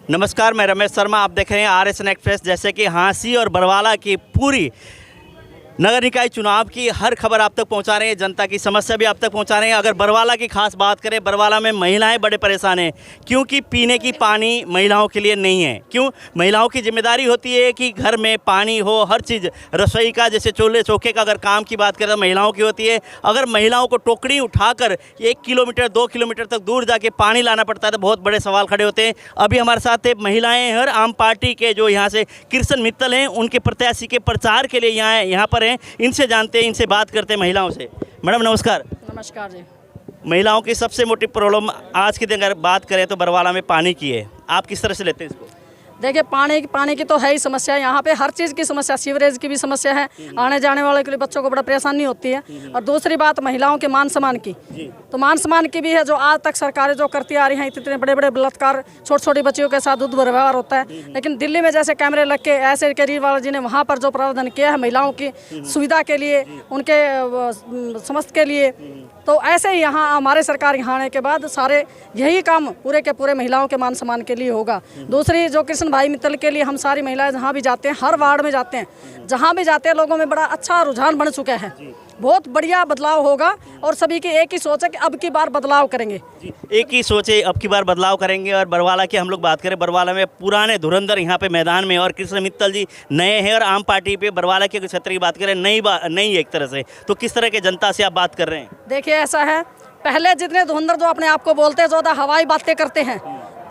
नमस्कार, मैं रमेश शर्मा। आप देख रहे हैं RSN एक्सप्रेस। जैसे कि हांसी और बरवाला की पूरी नगर निकाय चुनाव की हर खबर आप तक पहुंचा रहे हैं, जनता की समस्या भी आप तक पहुंचा रहे हैं। अगर बरवाला की खास बात करें, बरवाला में महिलाएं बड़े परेशान हैं क्योंकि पीने की पानी महिलाओं के लिए नहीं है। क्यों? महिलाओं की जिम्मेदारी होती है कि घर में पानी हो, हर चीज़ रसोई का, जैसे चूल्हे चौके का अगर काम की बात करें तो महिलाओं की होती है। अगर महिलाओं को टोकरी उठाकर 1 किलोमीटर 2 किलोमीटर तक दूर जाके पानी लाना पड़ता है तो बहुत बड़े सवाल खड़े होते हैं। अभी हमारे साथ महिलाएँ हैं और आम पार्टी के जो यहाँ से कृष्ण मित्तल हैं, उनके प्रत्याशी के प्रचार के लिए यहाँ पर हैं। इनसे जानते हैं, इनसे बात करते हैं महिलाओं से। मैडम नमस्कार। नमस्कार जी। महिलाओं की सबसे मोटी प्रॉब्लम आज के दिन अगर बात करें तो बरवाला में पानी की है। आप किस तरह से लेते हैं इसको? देखिए, पानी की तो है ही समस्या। यहाँ पे हर चीज़ की समस्या, सीवरेज की भी समस्या है। आने जाने वाले के लिए बच्चों को बड़ा परेशानी होती है। और दूसरी बात महिलाओं के मान सम्मान की, तो मान सम्मान की भी है। जो आज तक सरकारें जो करती आ रही हैं, इतने बड़े बड़े बलात्कार, छोटी छोटी बच्चियों के साथ दुर्व्यवहार होता है। लेकिन दिल्ली में जैसे कैमरे लग के ऐसे केजरीवाल जी ने वहाँ पर जो प्रावधान किया है महिलाओं की सुविधा के लिए, उनके समस्त के लिए, तो ऐसे ही यहाँ हमारे सरकार यहाँ आने के बाद सारे यही काम पूरे के पूरे महिलाओं के मान सम्मान के लिए होगा। दूसरी जो कृष्ण भाई मित्तल के लिए हम सारी महिलाएं जहाँ भी जाते हैं, हर वार्ड में जाते हैं, जहाँ भी जाते हैं, लोगों में बड़ा अच्छा रुझान बन चुका है। बहुत बढ़िया बदलाव होगा और सभी की एक ही सोच है कि अब की बार बदलाव करेंगे। एक ही सोच है, अब की बार बदलाव करेंगे। और बरवाला की हम लोग बात करें, बरवाला में पुराने धुरंधर यहाँ पे मैदान में और कृष्ण मित्तल जी नए हैं और आम पार्टी पे बरवाला के क्षेत्र की बात करें नई एक तरह से, तो किस तरह के जनता से आप बात कर रहे हैं? देखिए, ऐसा है, पहले जितने धुरंधर जो अपने आप को बोलते हैं, ज़्यादा हवाई बातें करते हैं,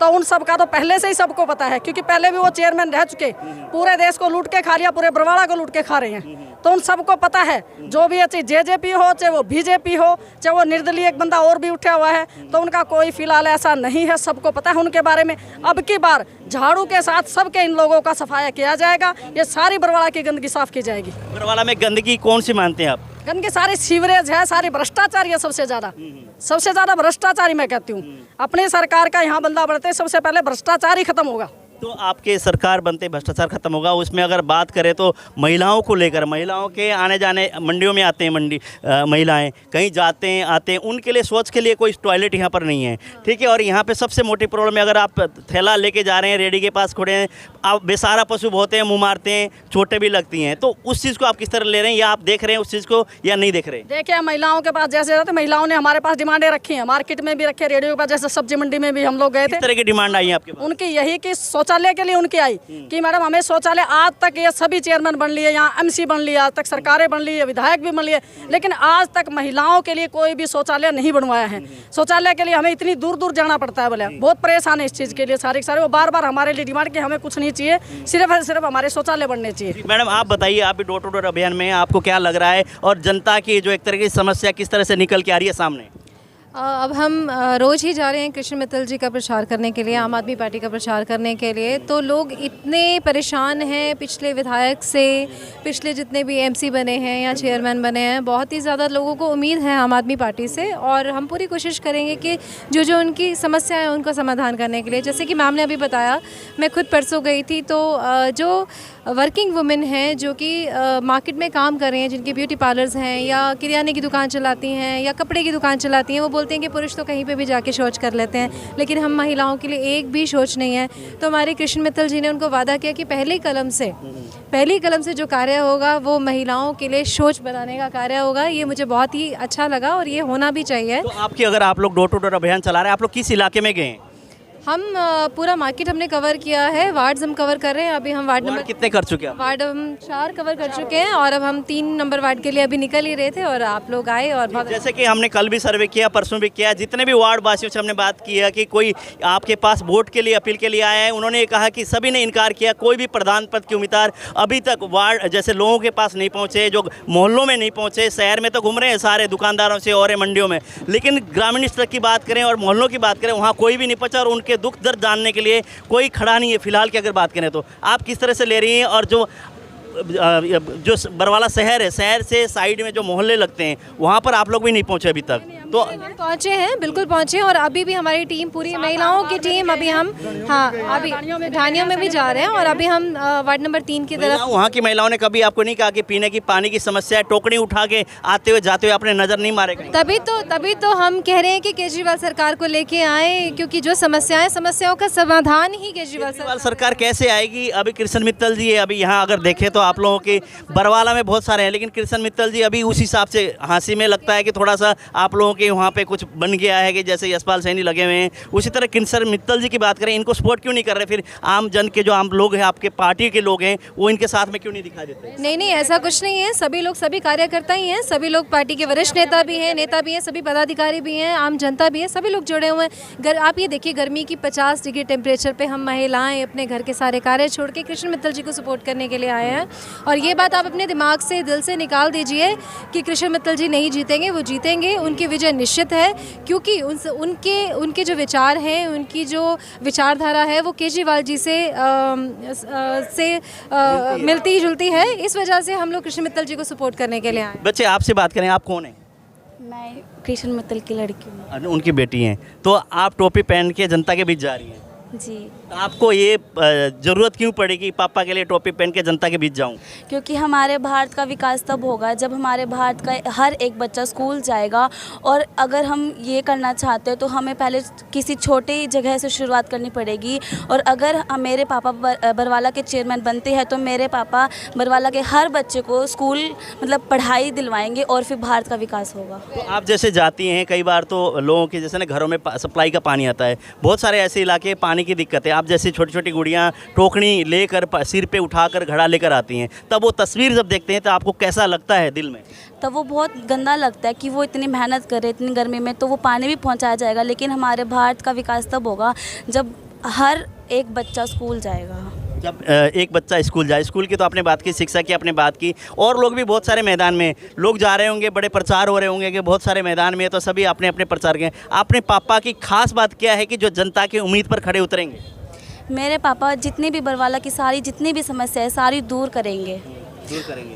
तो उन सब का तो पहले से ही सबको पता है, क्योंकि पहले भी वो चेयरमैन रह चुके, पूरे देश को लूट के खा लिया, पूरे बरवाला को लूट के खा रहे हैं। तो उन सबको पता है, जो भी अच्छी JJP हो, चाहे वो BJP हो, चाहे वो निर्दलीय एक बंदा और भी उठा हुआ है, तो उनका कोई फिलहाल ऐसा नहीं है। सबको पता है उनके बारे में। अब की बार झाड़ू के साथ सबके इन लोगों का सफाया किया जाएगा। ये सारी बरवाला की गंदगी साफ की जाएगी। बरवाला में गंदगी कौन सी मानते हैं आप? गंदगी सारी सीवरेज है, सारी भ्रष्टाचारी है। सबसे ज़्यादा भ्रष्टाचारी मैं कहती हूँ। अपनी सरकार का यहाँ बंदा बढ़ते सबसे पहले भ्रष्टाचार ही खत्म होगा। तो आपके सरकार बनते भ्रष्टाचार खत्म होगा। उसमें अगर बात करें तो महिलाओं को लेकर, महिलाओं के आने जाने, मंडियों में आते हैं महिलाएं कहीं जाते हैं आते हैं, उनके लिए शौच के लिए कोई टॉयलेट यहाँ पर नहीं है, ठीक है। और यहाँ पे सबसे मोटी प्रॉब्लम है, अगर आप थैला लेके जा रहे हैं, रेडी के पास खड़े हैं, आप बेसहारा पशु होते हैं, मुँह मारते हैं, चोटें भी लगती हैं, तो उस चीज़ को आप किस तरह ले रहे हैं, या आप देख रहे हैं उस चीज़ को या नहीं देख रहे? देखिए, महिलाओं के पास जैसे रहते, महिलाओं ने हमारे पास डिमांडें रखी हैं, मार्केट में भी रखे, रेडियो के पास, जैसे सब्जी मंडी में भी हम लोग गए थे। किस तरह की डिमांड आई है आपके पास? उनकी यही कि शौचालय के लिए उनकी आई कि मैडम हमें शौचालय, आज तक ये सभी चेयरमैन बन लिए, यहाँ MC बन लिया, आज तक सरकारें बन ली है, विधायक भी बन लिए, लेकिन आज तक महिलाओं के लिए कोई भी शौचालय नहीं बनवाया है। शौचालय के लिए हमें इतनी दूर दूर जाना पड़ता है। बोले बहुत परेशान है इस चीज़ के लिए। सारे वो बार बार हमारे लिए डिमांड की हमें कुछ नहीं चाहिए, सिर्फ हमारे शौचालय बनने चाहिए। मैडम आप बताइए, आप भी डोर टू डोर अभियान में, आपको क्या लग रहा है और जनता की जो एक तरह की समस्या किस तरह से निकल के आ रही है सामने? अब हम रोज़ ही जा रहे हैं कृष्ण मित्तल जी का प्रचार करने के लिए, आम आदमी पार्टी का प्रचार करने के लिए। तो लोग इतने परेशान हैं पिछले विधायक से, पिछले जितने भी MC बने हैं या चेयरमैन बने हैं, बहुत ही ज़्यादा लोगों को उम्मीद है आम आदमी पार्टी से। और हम पूरी कोशिश करेंगे कि जो उनकी समस्या है उनका समाधान करने के लिए। जैसे कि मैम ने अभी बताया, मैं खुद परसों गई थी, तो जो वर्किंग वुमेन हैं जो कि मार्केट में काम कर रही हैं, जिनके ब्यूटी पार्लर्स हैं या किराने की दुकान चलाती हैं या कपड़े की दुकान चलाती हैं, वो बोलते हैं कि पुरुष तो कहीं पे भी जाके शौच कर लेते हैं, लेकिन हम महिलाओं के लिए एक भी शौच नहीं है। तो हमारे कृष्ण मित्तल जी ने उनको वादा किया कि पहली कलम से जो कार्य होगा वो महिलाओं के लिए शौच बनाने का कार्य होगा। ये मुझे बहुत ही अच्छा लगा और ये होना भी चाहिए। तो आपकी, अगर आप लोग डोर टू डोर अभियान चला रहे हैं, आप लोग किस इलाके में गए? हम पूरा मार्केट हमने कवर किया है, वार्ड्स हम कवर कर रहे हैं। अभी हम वार्ड नंबर कितने कर चुके हैं? वार्ड हम 4 कवर कर चुके हैं और अब हम 3 नंबर वार्ड के लिए अभी निकल ही रहे थे और आप लोग आए। और बहुत जैसे कि हमने कल भी सर्वे किया, परसों भी किया, जितने भी वार्ड वासियों से हमने बात की है कि कोई आपके पास वोट के लिए अपील के लिए आया है, उन्होंने ये कहा कि सभी ने इनकार किया। कोई भी प्रधान पद के उम्मीदवार अभी तक वार्ड जैसे लोगों के पास नहीं पहुँचे, जो मोहल्लों में नहीं पहुँचे। शहर में तो घूम रहे हैं सारे दुकानदारों से और मंडियों में, लेकिन ग्रामीण स्तर की बात करें और मोहल्लों की बात करें, वहाँ कोई भी नहीं पहुँचा और उनके दुख दर्द जानने के लिए कोई खड़ा नहीं है फिलहाल की अगर बात करें तो। आप किस तरह से ले रही हैं? और जो बरवाला शहर है, शहर से साइड में जो मोहल्ले लगते हैं, वहाँ पर आप लोग भी नहीं पहुँचे अभी तक? तो हम पहुँचे हैं, बिल्कुल पहुँचे हैं, और अभी भी हमारी टीम, पूरी महिलाओं की टीम, अभी हम अभी ढानियों में भी जा रहे हैं, और अभी हम वार्ड नंबर 3 की तरफ। वहाँ की महिलाओं ने कभी आपको नहीं कहा कि पीने की पानी की समस्या है, टोकरी उठा के आते हुए जाते हुए आपने नजर नहीं मारे कहीं? तभी तो हम कह रहे हैं कि केजरीवाल सरकार को लेके आए, क्योंकि जो समस्याओं का समाधान ही केजरीवाल सरकार कैसे आएगी? अभी कृष्ण मित्तल जी है, अभी यहाँ अगर देखें तो आप लोगों के बरवाला में बहुत सारे हैं, लेकिन कृष्ण मित्तल जी अभी उस हिसाब से हाँसी में लगता है कि थोड़ा सा आप लोगों के वहाँ पे कुछ बन गया है कि जैसे यशपाल सैनी लगे हुए हैं। उसी तरह कृष्ण मित्तल जी की बात करें, इनको सपोर्ट क्यों नहीं कर रहे? फिर आम जन के जो आम लोग हैं, आपके पार्टी के लोग हैं, वो इनके साथ में क्यों नहीं दिखाई देते? नहीं, ऐसा कुछ नहीं है। सभी लोग, सभी कार्यकर्ता ही हैं, सभी लोग पार्टी के वरिष्ठ नेता भी हैं, सभी पदाधिकारी भी हैं, आम जनता भी है, सभी लोग जुड़े हुए हैं। आप ये देखिए, गर्मी की 50 डिग्री टेम्परेचर पे हम महिलाएं अपने घर के सारे कार्य छोड़ के कृष्ण मित्तल जी को सपोर्ट करने के लिए आए हैं। और ये बात आप अपने दिमाग से, दिल से निकाल दीजिए कि कृष्ण मित्तल जी नहीं जीतेंगे, वो जीतेंगे, उनकी विजय निश्चित है, क्योंकि उनके जो विचार हैं, उनकी जो विचारधारा है, वो केजरीवाल जी से मिलती जुलती है। इस वजह से हम लोग कृष्ण मित्तल जी को सपोर्ट करने के लिए आए। बच्चे आपसे बात करें, आप कौन हैं? मैं कृष्ण मित्तल की लड़की हूँ। उनकी बेटी हैं, तो आप टोपी पहन के जनता के बीच जा रही हैं। जी, तो आपको ये ज़रूरत क्यों पड़ी कि पापा के लिए टोपी पहन के जनता के बीच जाऊं? क्योंकि हमारे भारत का विकास तब होगा जब हमारे भारत का हर एक बच्चा स्कूल जाएगा। और अगर हम ये करना चाहते हैं तो हमें पहले किसी छोटी जगह से शुरुआत करनी पड़ेगी। और अगर मेरे पापा बरवाला के चेयरमैन बनते हैं तो मेरे पापा बरवाला के हर बच्चे को स्कूल मतलब पढ़ाई दिलवाएंगे और फिर भारत का विकास होगा। तो आप जैसे जाती हैं, कई बार तो लोगों के जैसे ना घरों में सप्लाई का पानी आता है, बहुत सारे ऐसे इलाके पानी की दिक्कत है। आप जैसे छोटी छोटी गुड़ियाँ टोकनी लेकर सिर पे उठाकर घड़ा लेकर आती हैं, तब वो तस्वीर जब देखते हैं तो आपको कैसा लगता है दिल में? तब वो बहुत गंदा लगता है कि वो इतनी मेहनत करे इतनी गर्मी में, तो वो पानी भी पहुंचाया जाएगा। लेकिन हमारे भारत का विकास तब होगा जब हर एक बच्चा स्कूल जाएगा। जब एक बच्चा स्कूल जाए, स्कूल की तो आपने बात की, शिक्षा की आपने बात की, और लोग भी बहुत सारे मैदान में लोग जा रहे होंगे, बड़े प्रचार हो रहे होंगे कि बहुत सारे मैदान में, तो सभी अपने अपने प्रचार के। आपने पापा की खास बात क्या है कि जो जनता की उम्मीद पर खड़े उतरेंगे? मेरे पापा जितनी भी बरवाला की जितनी भी समस्या है सारी दूर करेंगे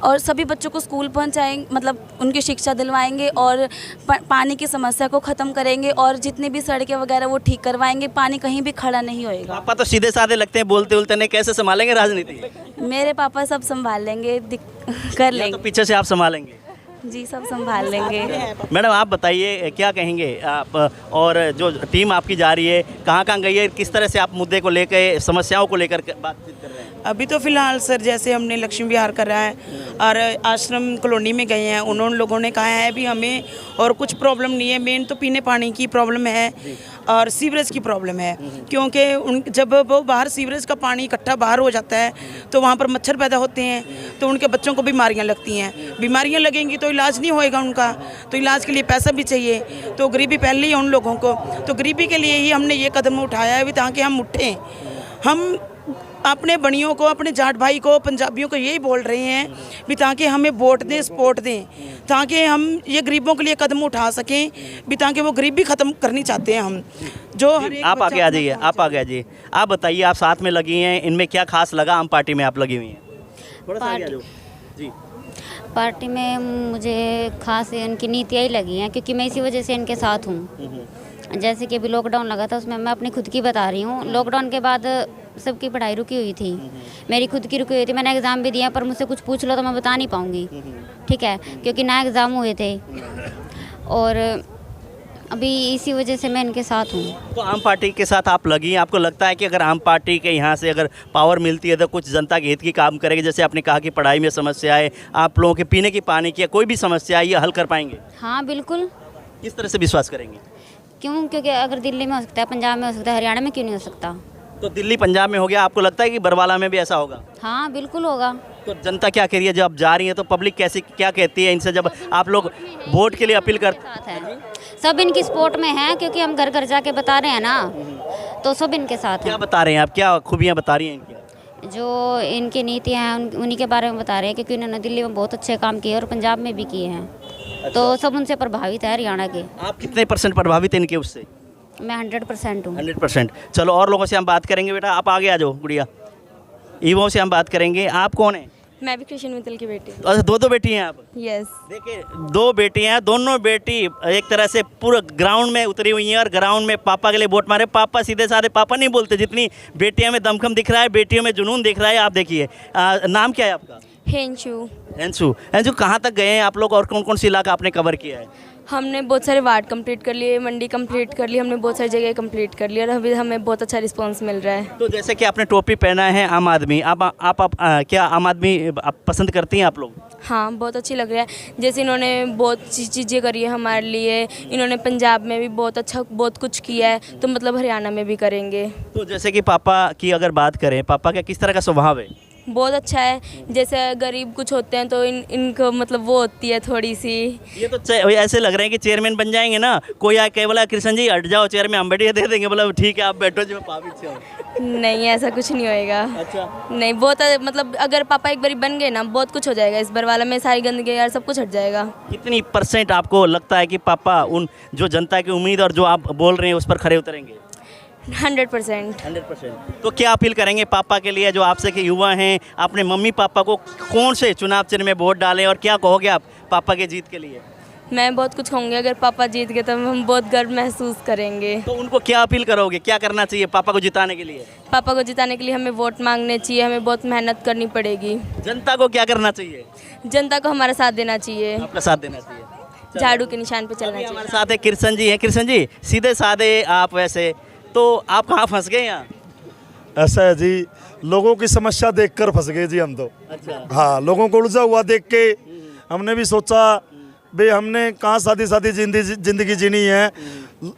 और सभी बच्चों को स्कूल पहुंचाएंगे, मतलब उनकी शिक्षा दिलवाएंगे और पानी की समस्या को ख़त्म करेंगे और जितनी भी सड़कें वगैरह वो ठीक करवाएंगे। पानी कहीं भी खड़ा नहीं होएगा। पापा तो सीधे साधे लगते हैं, बोलते उलते नहीं, कैसे संभालेंगे राजनीति? मेरे पापा सब संभाल लेंगे, कर लेंगे। तो पीछे से आप संभालेंगे? जी, सब संभाल लेंगे। मैडम आप बताइए, क्या कहेंगे आप, और जो टीम आपकी जा रही है कहाँ कहाँ गई है, किस तरह से आप मुद्दे को लेकर, समस्याओं को लेकर बातचीत कर रहे हैं? अभी तो फिलहाल सर जैसे हमने लक्ष्मी विहार करा है और आश्रम कॉलोनी में गए हैं, उन्होंने लोगों ने कहा है भी हमें और कुछ प्रॉब्लम नहीं है, मेन तो पीने पानी की प्रॉब्लम है और सीवरेज की प्रॉब्लम है। क्योंकि जब वो बाहर सीवरेज का पानी इकट्ठा बाहर हो जाता है तो वहाँ पर मच्छर पैदा होते हैं, तो उनके बच्चों को बीमारियाँ लगती हैं। बीमारियाँ लगेंगी तो इलाज नहीं होएगा उनका, तो इलाज के लिए पैसा भी चाहिए, तो गरीबी पहले ही है उन लोगों को। तो गरीबी के लिए ही हमने ये कदम उठाया है भी ताकि हम उठें। हम अपने बनियों को, अपने जाट भाई को, पंजाबियों को यही बोल रहे हैं भी ताकि हमें वोट दें, सपोर्ट दें, ताकि हम ये गरीबों के लिए कदम उठा सकें भी, ताकि वो गरीबी ख़त्म करनी चाहते हैं हम। जो आप आगे आ जाइए, आप आगे आ जाइए, आप बताइए, आप साथ में लगी हैं, इनमें क्या खास लगा आम पार्टी में आप लगी हुई हैं? थोड़ा सा आगे आ जाओ जी। पार्टी में मुझे खास इनकी नीतियाँ ही लगी हैं, क्योंकि मैं इसी वजह से इनके साथ हूँ। जैसे कि अभी लॉकडाउन लगा था, उसमें मैं अपनी खुद की बता रही हूँ। लॉकडाउन के बाद सबकी पढ़ाई रुकी हुई थी, मेरी खुद की रुकी हुई थी। मैंने एग्ज़ाम भी दिया, पर मुझसे कुछ पूछ लो तो मैं बता नहीं पाऊँगी, ठीक है, क्योंकि नया एग्ज़ाम हुए थे, और अभी इसी वजह से मैं इनके साथ हूँ। तो आम पार्टी के साथ आप लगी, आपको लगता है कि अगर आम पार्टी के यहाँ से अगर पावर मिलती है तो कुछ जनता के हित की काम करेगी? जैसे आपने कहा कि पढ़ाई में समस्या है, आप लोगों के पीने की पानी की कोई भी समस्या है, ये हल कर पाएंगे? हाँ बिल्कुल। किस तरह से विश्वास करेंगे? क्यों? क्योंकि अगर दिल्ली में हो सकता है, पंजाब में हो सकता है, हरियाणा में क्यों नहीं हो सकता? तो दिल्ली पंजाब में हो गया, आपको लगता है कि बरवाला में भी ऐसा होगा? हाँ बिल्कुल होगा। तो जनता क्या कह रही है जब आप जा रही हैं, तो पब्लिक कैसे क्या कहती है इनसे जब आप लोग वोट के लिए अपील करते हैं? सब इनकी सपोर्ट में है, क्योंकि हम घर घर जाके बता रहे हैं ना, तो सब इनके साथ हैं। क्या बता रहे हैं आप, क्या खूबियाँ बता रही हैं इनकी? जो इनकी नीतियाँ हैं उन्हीं के बारे में बता रहे हैं, क्योंकि उन्होंने दिल्ली में बहुत अच्छे काम किए और पंजाब में भी किए हैं। तो सब उनसे प्रभावित है, हरियाणा के। आप कितने % प्रभावित हैं इनके उससे? मैं 100% हूँ। 100%। चलो और लोगों से हम बात करेंगे। बेटा आप आगे आ जाओ, गुड़िया, ईवों से हम बात करेंगे। आप कौन हैं? मैं भी कृष्ण मित्तल की बेटी अच्छा, दो बेटी हैं आप? यस। देखिए, दो बेटियां हैं, दोनों बेटी एक तरह से पूरा ग्राउंड में उतरी हुई हैं और ग्राउंड में पापा के लिए वोट मारे। पापा सीधे साधे पापा नहीं बोलते, जितनी बेटियों में दमखम दिख रहा है, बेटियों में जुनून दिख रहा है। आप देखिए, नाम क्या है आपका? हेंशु। अंशु। अंशु, कहाँ तक गए हैं आप लोग और कौन कौन सी इलाका आपने कवर किया है? हमने बहुत सारे वार्ड कंप्लीट कर लिए, मंडी कंप्लीट कर ली, हमने बहुत सारी जगह कंप्लीट कर लिया और अभी हमें बहुत अच्छा रिस्पांस मिल रहा है। तो जैसे कि आपने टोपी पहना है आम आदमी, आप क्या आम आदमी आप पसंद करती हैं आप लोग? हाँ, बहुत अच्छी लग रहा है। जैसे इन्होंने बहुत चीज़ें करी है हमारे लिए, इन्होंने पंजाब में भी बहुत अच्छा बहुत कुछ किया है, तो मतलब हरियाणा में भी करेंगे। तो जैसे कि पापा की अगर बात करें, पापा का किस तरह का स्वभाव है? बहुत अच्छा है। जैसे गरीब कुछ होते हैं तो इनको मतलब वो होती है थोड़ी सी। ये तो ऐसे लग रहे हैं कि चेयरमैन बन जाएंगे ना, कोई आके बोला कृष्ण जी हट जाओ चेयर में, हम बैठिए दे देंगे, बोला ठीक है आप बैठो जी मैं पापी से हूँ। नहीं, ऐसा कुछ नहीं होएगा। अच्छा। नहीं, बहुत मतलब अगर पापा एक बार बन गए ना, बहुत कुछ हो जाएगा। इस बरवाला में सारी गंदगी यार सब कुछ हट जाएगा। कितनी % आपको लगता है कि पापा उन जो जनता की उम्मीद और जो आप बोल रहे हैं उस पर खरे उतरेंगे? 100%। 100%। तो क्या अपील करेंगे पापा के लिए, जो आपसे के युवा हैं, अपने मम्मी पापा को कौन से चुनाव चिन्ह में वोट डालें और क्या कहोगे आप पापा के जीत के लिए? मैं बहुत कुछ कहूँगी, अगर पापा जीत गए तो हम बहुत गर्व महसूस करेंगे। तो उनको क्या अपील करोगे, क्या करना चाहिए पापा को जिताने के लिए? पापा को जिताने के लिए हमें वोट मांगने चाहिए, हमें बहुत मेहनत करनी पड़ेगी। जनता को क्या करना चाहिए? जनता को हमारा साथ देना चाहिए, आपका साथ देना चाहिए, झाड़ू के निशान पे चलना अभी चाहिए। हमारे साथ है कृष्ण जी हैं। कृष्ण जी, सीधे साधे आप, वैसे तो आप कहाँ फंस गए यहाँ? ऐसा है जी, लोगों की समस्या देखकर फंस गए जी हम तो। अच्छा। हाँ, लोगों को उलझा हुआ देख के हमने भी सोचा भाई हमने कहाँ सादी जिंदगी जीनी है।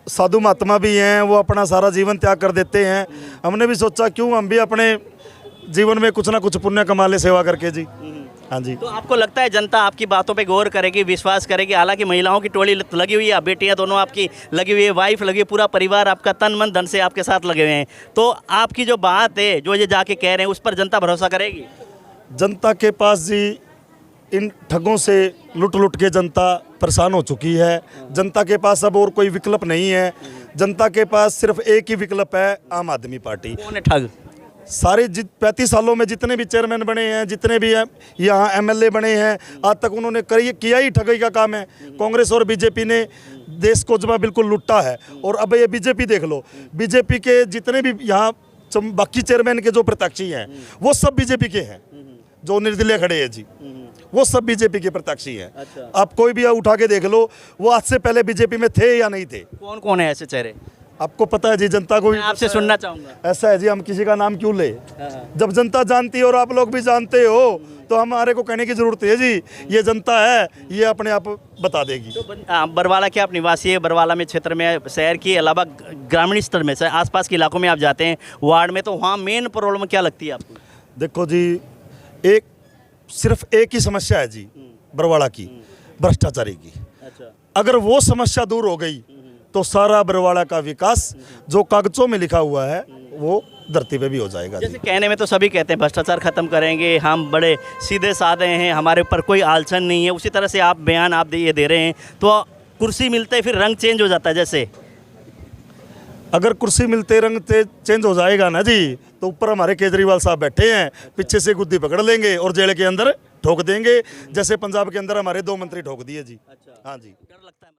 साधु महात्मा भी हैं, वो अपना सारा जीवन त्याग कर देते हैं। हमने भी सोचा क्यों हम भी अपने जीवन में कुछ ना कुछ पुण्य कमा ले सेवा करके जी। हाँ जी। तो आपको लगता है जनता आपकी बातों पे गौर करेगी, विश्वास करेगी? हालांकि महिलाओं की टोली लगी हुई है, बेटियां दोनों आपकी लगी हुई है, वाइफ लगी है, पूरा परिवार आपका तन मन धन से आपके साथ लगे हुए हैं। तो आपकी जो बात है, जो ये जाके कह रहे हैं, उस पर जनता भरोसा करेगी? जनता के पास जी इन ठगों से लुट के जनता परेशान हो चुकी है। जनता के पास अब और कोई विकल्प नहीं है। जनता के पास सिर्फ एक ही विकल्प है, आम आदमी पार्टी। कौन है ठग? सारे 35 सालों में जितने भी चेयरमैन बने हैं, जितने भी यहाँ MLA बने हैं, आज तक उन्होंने किया ही ठगी का काम है। कांग्रेस और बीजेपी ने देश को जमा बिल्कुल लुटा है। और अब ये बीजेपी देख लो, बीजेपी के जितने भी यहाँ बाकी चेयरमैन के जो प्रत्याशी हैं, वो सब बीजेपी के हैं। जो निर्दलीय खड़े हैं जी, वो सब बीजेपी के प्रत्याशी हैं। अच्छा। आप कोई भी उठा के देख लो, वो आज से पहले बीजेपी में थे या नहीं थे। कौन कौन है ऐसे चेहरे? आपको पता है जी, जनता को भी मैं आपसे सुनना चाहूँगा। ऐसा है जी, हम किसी का नाम क्यों ले, जब जनता जानती है और आप लोग भी जानते हो तो हमारे को कहने की जरूरत है जी। ये जनता है, ये अपने आप बता देगी। तो बरवाला के आप निवासी है, बरवाला में क्षेत्र में, शहर के अलावा ग्रामीण स्तर में से आसपास के इलाकों में आप जाते हैं, वार्ड में, तो वहाँ मेन प्रॉब्लम क्या लगती है आपको? देखो जी, सिर्फ एक ही समस्या है जी बरवाला की, भ्रष्टाचारी की। अच्छा। अगर वो समस्या दूर हो गई तो सारा बरवाला का विकास जो कागजों में लिखा हुआ है वो धरती पे भी हो जाएगा। जैसे कहने में तो सभी कहते हैं भ्रष्टाचार खत्म करेंगे, हम बड़े सीधे साधे हैं, हमारे ऊपर कोई आलचन नहीं है, उसी तरह से आप बयान आप ये दे रहे हैं, तो कुर्सी मिलते फिर रंग चेंज हो जाता है। जैसे अगर कुर्सी मिलते रंग चेंज हो जाएगा ना जी, तो ऊपर हमारे केजरीवाल साहब बैठे हैं, पीछे से गुद्दी पकड़ लेंगे और जेल के अंदर ठोक देंगे, जैसे पंजाब के अंदर हमारे 2 मंत्री ठोक दिए जी। अच्छा। हाँ जी। डर लगता है।